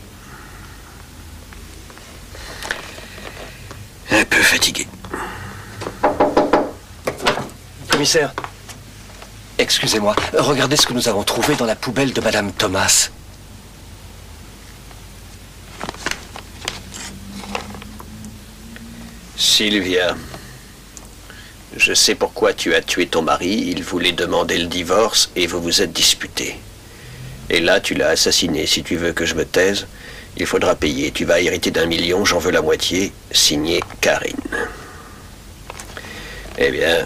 Un peu fatigué. Commissaire, excusez-moi, regardez ce que nous avons trouvé dans la poubelle de Madame Thomas. Sylvia, je sais pourquoi tu as tué ton mari. Il voulait demander le divorce et vous vous êtes disputés. Et là, tu l'as assassiné. Si tu veux que je me taise, il faudra payer. Tu vas hériter d'1 million, j'en veux la moitié. Signé Karine. Eh bien,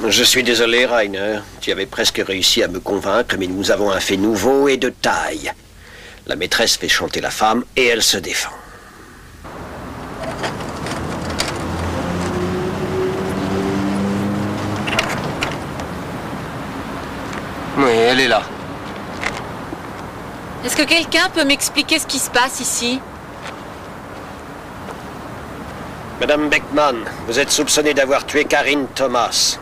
je suis désolé, Rainer. Tu avais presque réussi à me convaincre, mais nous avons un fait nouveau et de taille. La maîtresse fait chanter la femme et elle se défend. Oui, elle est là. Est-ce que quelqu'un peut m'expliquer ce qui se passe ici? Madame Beckman, vous êtes soupçonnée d'avoir tué Karine Thomas.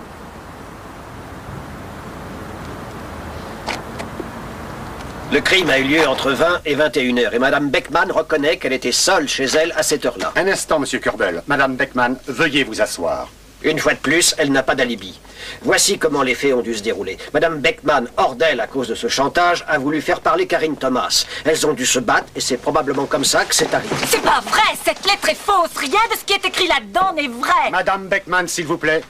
Le crime a eu lieu entre 20 et 21 heures et Madame Beckman reconnaît qu'elle était seule chez elle à cette heure-là. Un instant, Monsieur Kurbel. Madame Beckman, veuillez vous asseoir. Une fois de plus, elle n'a pas d'alibi. Voici comment les faits ont dû se dérouler. Madame Beckman, hors d'elle à cause de ce chantage, a voulu faire parler Karine Thomas. Elles ont dû se battre et c'est probablement comme ça que c'est arrivé. C'est pas vrai! Cette lettre est fausse! Rien de ce qui est écrit là-dedans n'est vrai! Madame Beckman, s'il vous plaît.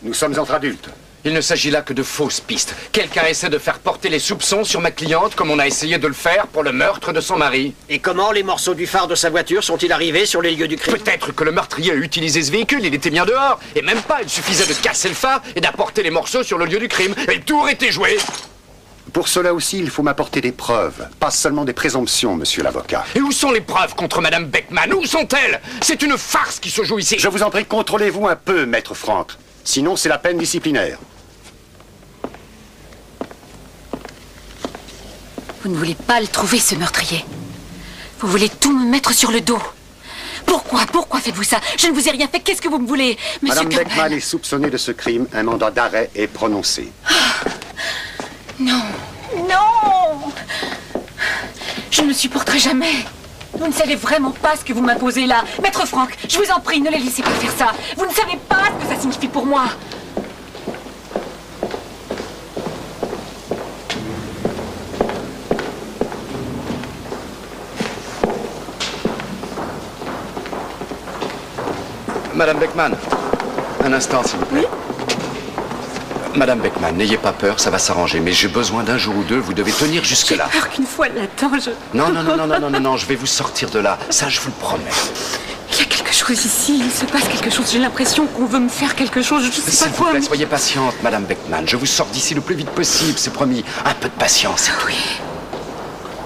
Nous sommes entre adultes. Il ne s'agit là que de fausses pistes. Quelqu'un essaie de faire porter les soupçons sur ma cliente comme on a essayé de le faire pour le meurtre de son mari. Et comment les morceaux du phare de sa voiture sont-ils arrivés sur les lieux du crime? Peut-être que le meurtrier a utilisé ce véhicule, il était bien dehors. Et même pas, il suffisait de casser le phare et d'apporter les morceaux sur le lieu du crime. Et le tour était joué. Pour cela aussi, il faut m'apporter des preuves, pas seulement des présomptions, monsieur l'avocat. Et où sont les preuves contre Madame Beckman? Où sont-elles? C'est une farce qui se joue ici. Je vous en prie, contrôlez-vous un peu, maître Franck. Sinon, c'est la peine disciplinaire. Vous ne voulez pas le trouver, ce meurtrier. Vous voulez tout me mettre sur le dos. Pourquoi faites-vous ça? Je ne vous ai rien fait. Qu'est-ce que vous me voulez, monsieur Madame Beckman est soupçonnée de ce crime. Un mandat d'arrêt est prononcé. Non. Non! Je ne le supporterai jamais. Vous ne savez vraiment pas ce que vous m'imposez là. Maître Franck, je vous en prie, ne les laissez pas faire ça. Vous ne savez pas ce que ça signifie pour moi. Madame Beckman, un instant, s'il vous plaît. Madame Beckman, n'ayez pas peur, ça va s'arranger. Mais j'ai besoin d'un jour ou deux, vous devez tenir jusque-là. J'ai peur qu'une fois là-dedans, Non, je vais vous sortir de là. Ça, je vous le promets. Il y a quelque chose ici, il se passe quelque chose. J'ai l'impression qu'on veut me faire quelque chose, je sais pas S'il vous quoi. plaît, soyez patiente, Madame Beckman. Je vous sors d'ici le plus vite possible, c'est promis. Un peu de patience, c'est tout. Oui.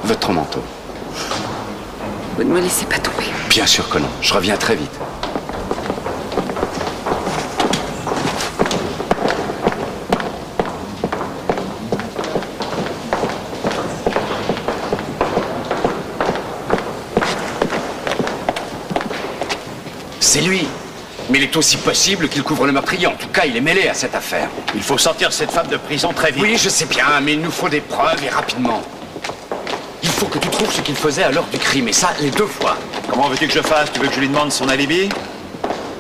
Votre manteau. Vous ne me laissez pas tomber. Bien sûr que non, je reviens très vite. c'est lui. Mais il est aussi possible qu'il couvre le meurtrier. En tout cas, il est mêlé à cette affaire. Il faut sortir cette femme de prison très vite. Oui, je sais bien, mais il nous faut des preuves et rapidement. Il faut que tu trouves ce qu'il faisait à l'heure du crime, et ça, les 2 fois. Comment veux-tu que je fasse? Tu veux que je lui demande son alibi?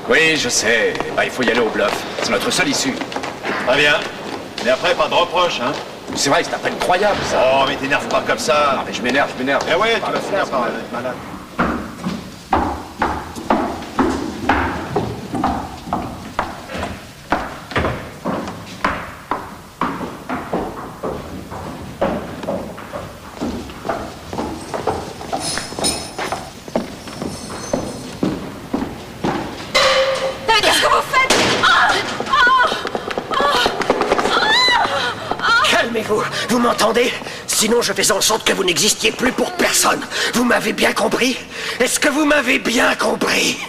Oui, je sais. Il faut y aller au bluff. C'est notre seule issue. Très bien. Mais après, pas de reproches, hein? C'est vrai, c'est à peine croyable, ça. Oh, mais t'énerve pas comme ça. Ah, mais je m'énerve. Eh ouais, tu vas finir par être malade. Qu'est-ce que vous faites? Calmez-vous, vous m'entendez? Sinon je fais en sorte que vous n'existiez plus pour personne. Vous m'avez bien compris? Est-ce que vous m'avez bien compris?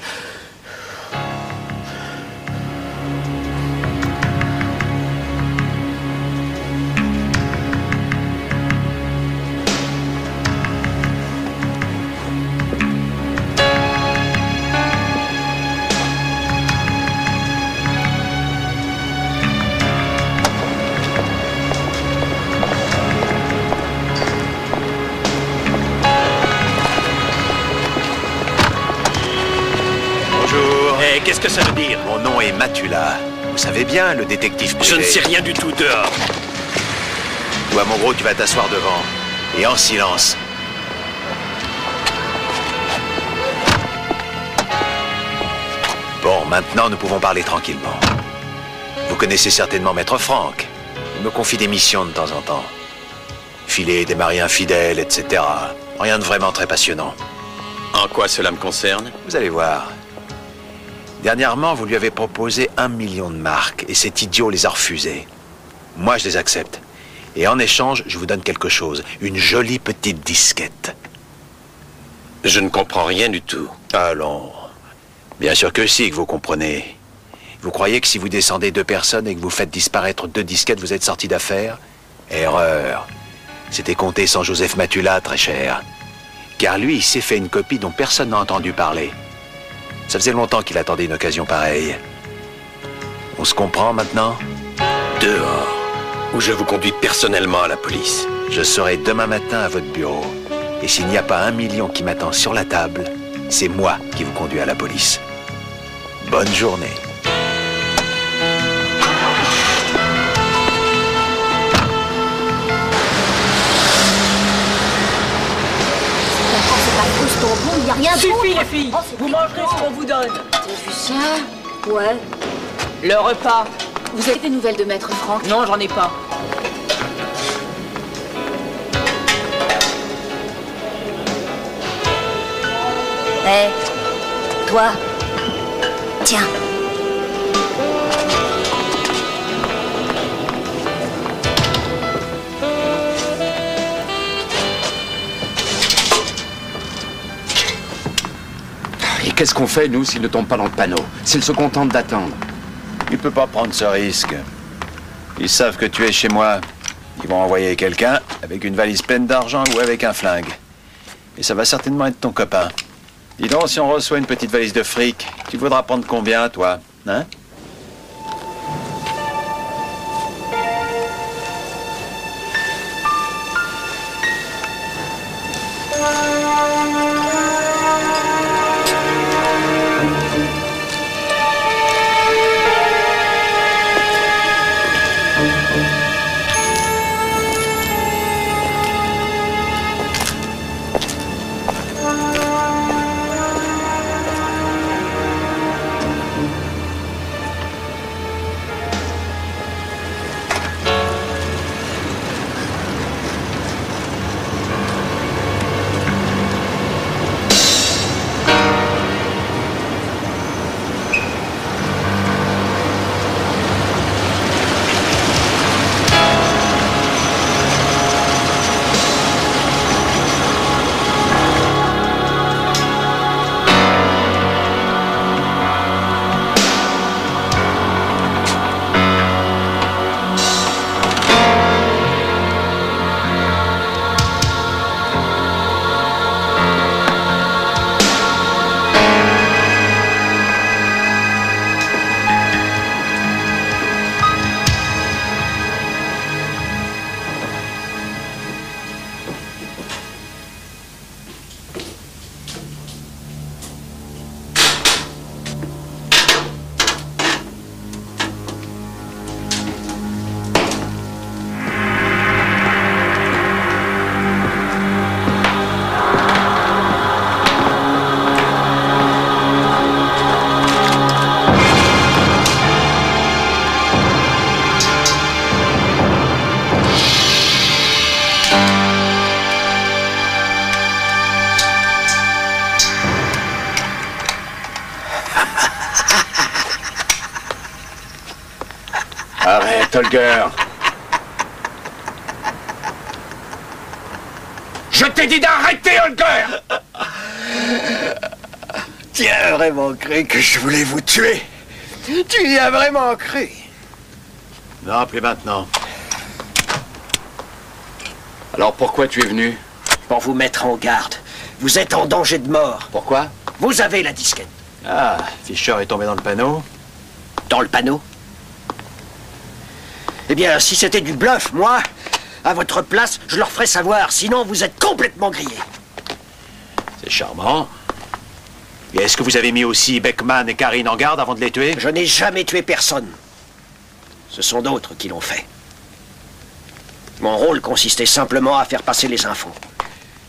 Qu'est-ce que ça veut dire? Mon nom est Matula. Vous savez bien, le détective privé. Je ne sais rien du tout, dehors. Toi, mon gros, tu vas t'asseoir devant. Et en silence. Bon, maintenant, nous pouvons parler tranquillement. Vous connaissez certainement Maître Franck. Il me confie des missions de temps en temps. Filer des maris infidèles, etc. Rien de vraiment très passionnant. En quoi cela me concerne? Vous allez voir. Dernièrement, vous lui avez proposé 1 million de marques, et cet idiot les a refusées. Moi, je les accepte. Et en échange, je vous donne quelque chose. Une jolie petite disquette. Je ne comprends rien du tout. Allons. Bien sûr que si, que vous comprenez. Vous croyez que si vous descendez 2 personnes et que vous faites disparaître 2 disquettes, vous êtes sorti d'affaire? Erreur. C'était compté sans Joseph Matula, très cher. Car lui, il s'est fait une copie dont personne n'a entendu parler. Ça faisait longtemps qu'il attendait une occasion pareille. On se comprend maintenant? Dehors, ou je vous conduis personnellement à la police. Je serai demain matin à votre bureau. Et s'il n'y a pas 1 million qui m'attend sur la table, c'est moi qui vous conduis à la police. Bonne journée. Il n'y a rien de Suffit, les filles. Vous mangerez ce qu'on vous donne. T'as vu ça? Ouais. Le repas. Vous avez des nouvelles de Maître Franck? Non, j'en ai pas. Hé, toi. Tiens. Et qu'est-ce qu'on fait, nous, s'il ne tombe pas dans le panneau? S'il se contente d'attendre? Il peut pas prendre ce risque. Ils savent que tu es chez moi. Ils vont envoyer quelqu'un avec une valise pleine d'argent ou avec un flingue. Et ça va certainement être ton copain. Dis donc, si on reçoit une petite valise de fric, tu voudras prendre combien, toi? Hein? Arrête, Holger. Je t'ai dit d'arrêter, Holger. Tu as vraiment cru que je voulais vous tuer? Tu y as vraiment cru? Non, plus maintenant. Alors pourquoi tu es venu? Pour vous mettre en garde. Vous êtes en danger de mort. Pourquoi? Vous avez la disquette. Ah, Fischer est tombé dans le panneau. Dans le panneau? Eh bien, si c'était du bluff, moi, à votre place, je leur ferais savoir. Sinon, vous êtes complètement grillés. C'est charmant. Et est-ce que vous avez mis aussi Beckman et Karine en garde avant de les tuer? Je n'ai jamais tué personne. Ce sont d'autres qui l'ont fait. Mon rôle consistait simplement à faire passer les infos.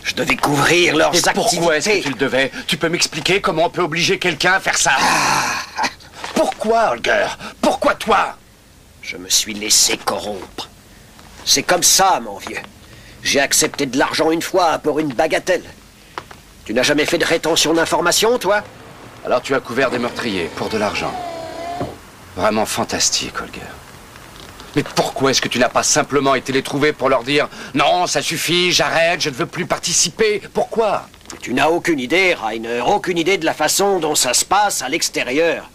Je devais couvrir leurs activités. Pourquoi est-ce que tu le devais? Tu peux m'expliquer comment on peut obliger quelqu'un à faire ça? Pourquoi, Holger? Pourquoi toi? Je me suis laissé corrompre. C'est comme ça, mon vieux. J'ai accepté de l'argent une fois pour une bagatelle. Tu n'as jamais fait de rétention d'informations, toi? Alors tu as couvert des meurtriers pour de l'argent. Vraiment fantastique, Holger. Mais pourquoi est-ce que tu n'as pas simplement été les trouver pour leur dire « Non, ça suffit, j'arrête, je ne veux plus participer ». Pourquoi? Tu n'as aucune idée, Rainer, aucune idée de la façon dont ça se passe à l'extérieur.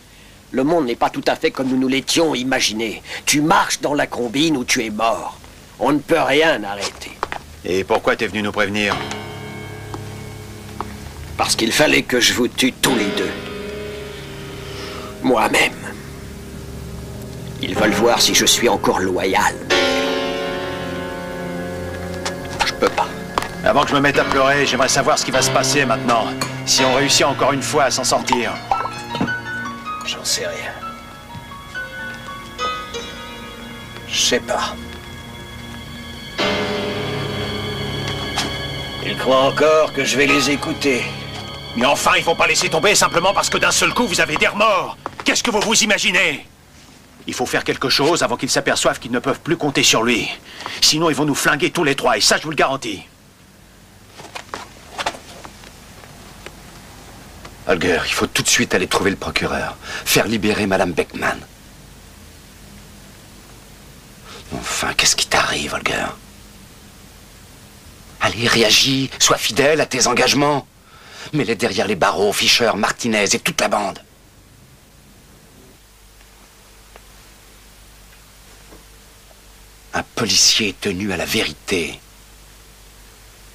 Le monde n'est pas tout à fait comme nous nous l'étions imaginé. Tu marches dans la combine ou tu es mort. On ne peut rien arrêter. Et pourquoi t'es venu nous prévenir? Parce qu'il fallait que je vous tue tous les deux. Moi-même. Ils veulent voir si je suis encore loyal. Je peux pas. Avant que je me mette à pleurer, j'aimerais savoir ce qui va se passer maintenant. Si on réussit encore une fois à s'en sortir. J'en sais rien. Je sais pas. Ils croient encore que je vais les écouter. Mais enfin, il faut pas laisser tomber simplement parce que d'un seul coup, vous avez des remords. Qu'est-ce que vous vous imaginez? Il faut faire quelque chose avant qu'ils s'aperçoivent qu'ils ne peuvent plus compter sur lui. Sinon, ils vont nous flinguer tous les trois, et ça, je vous le garantis. Holger, il faut tout de suite aller trouver le procureur. Faire libérer Madame Beckman. Enfin, qu'est-ce qui t'arrive, Holger? Allez, réagis, sois fidèle à tes engagements. Mets-les derrière les barreaux, Fischer, Martinez et toute la bande. Un policier est tenu à la vérité.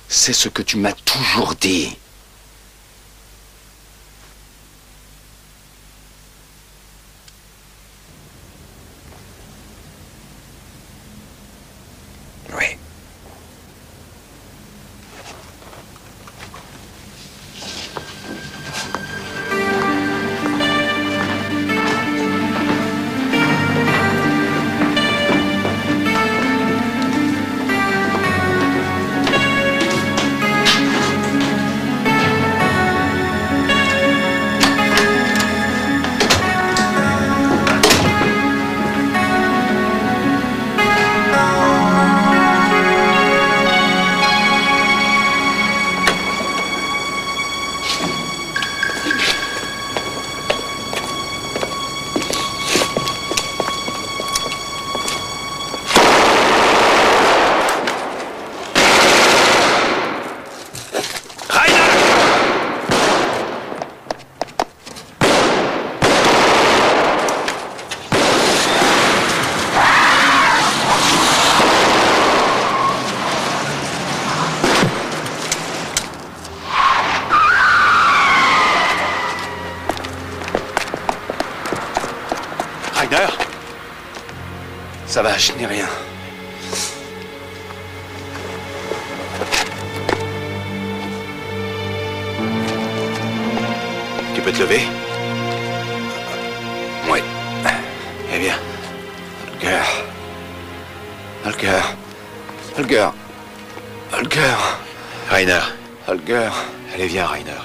C'est ce que tu m'as toujours dit. Oui. Rainer? Ça va, je n'ai rien. Tu peux te lever? Oui. Eh bien. Holger. Holger. Holger. Holger. Rainer. Holger. Allez, viens, Rainer.